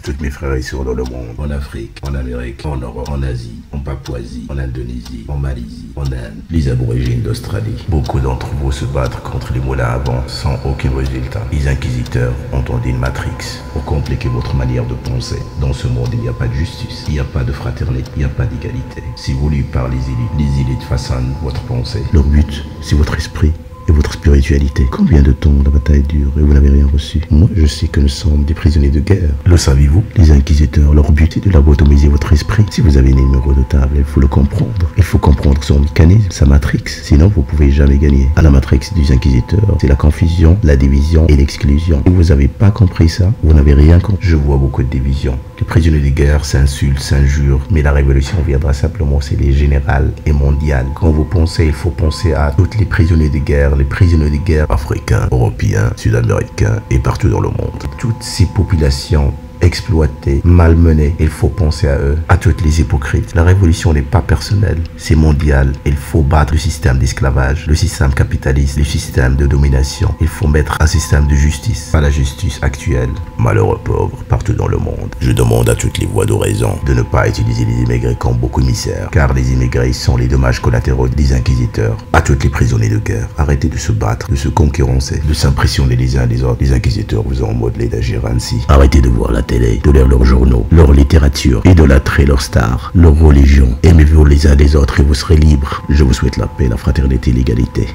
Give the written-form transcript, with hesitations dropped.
tous mes frères et sœurs dans le monde, en Afrique, en Amérique, en Europe, en Asie, en Papouasie, en Indonésie, en Malaisie, en Inde, les aborigènes d'Australie. Beaucoup d'entre vous se battent contre les moulins à vent sans aucun résultat. Les inquisiteurs ont tendu une matrix pour compliquer votre manière de penser. Dans ce monde, il n'y a pas de justice, il n'y a pas de fraternité, il n'y a pas d'égalité. Si voulu par les élites façonnent votre pensée. Leur but, c'est votre esprit et votre spiritualité. Combien de temps la bataille dure et vous n'avez rien reçu? Moi, je sais que nous sommes des prisonniers de guerre. Le savez-vous? Les inquisiteurs, leur but est de lobotomiser votre esprit. Si vous avez un numéro de table, il faut le comprendre. Il faut comprendre son mécanisme, sa matrix. Sinon, vous ne pouvez jamais gagner. À la matrix des inquisiteurs, c'est la confusion, la division et l'exclusion. Si vous n'avez pas compris ça, vous n'avez rien compris. Je vois beaucoup de divisions. Les prisonniers de guerre s'insultent, s'injurent, mais la révolution viendra simplement si elle est générale et mondiale. Quand vous pensez, il faut penser à tous les prisonniers de guerre, les prisonniers de guerre africains, européens, sud-américains et partout dans le monde. Toutes ces populations exploitées, malmenées, il faut penser à eux, à toutes les hypocrites. La révolution n'est pas personnelle, c'est mondial. Il faut battre le système d'esclavage, le système capitaliste, le système de domination. Il faut mettre un système de justice, pas la justice actuelle. Malheureux pauvres partout dans le monde. Je demande à toutes les voix d'oraison de ne pas utiliser les immigrés comme boucs émissaires, car les immigrés sont les dommages collatéraux des inquisiteurs. À toutes les prisonniers de guerre, arrêtez de se battre, de se concurrencer, de s'impressionner les uns les autres. Les inquisiteurs vous ont modelé d'agir ainsi. Arrêtez de voir la télé, de lire leurs journaux, leur littérature, idolâtrer leurs stars, leur religion. Aimez-vous les uns les autres et vous serez libres. Je vous souhaite la paix, la fraternité et l'égalité.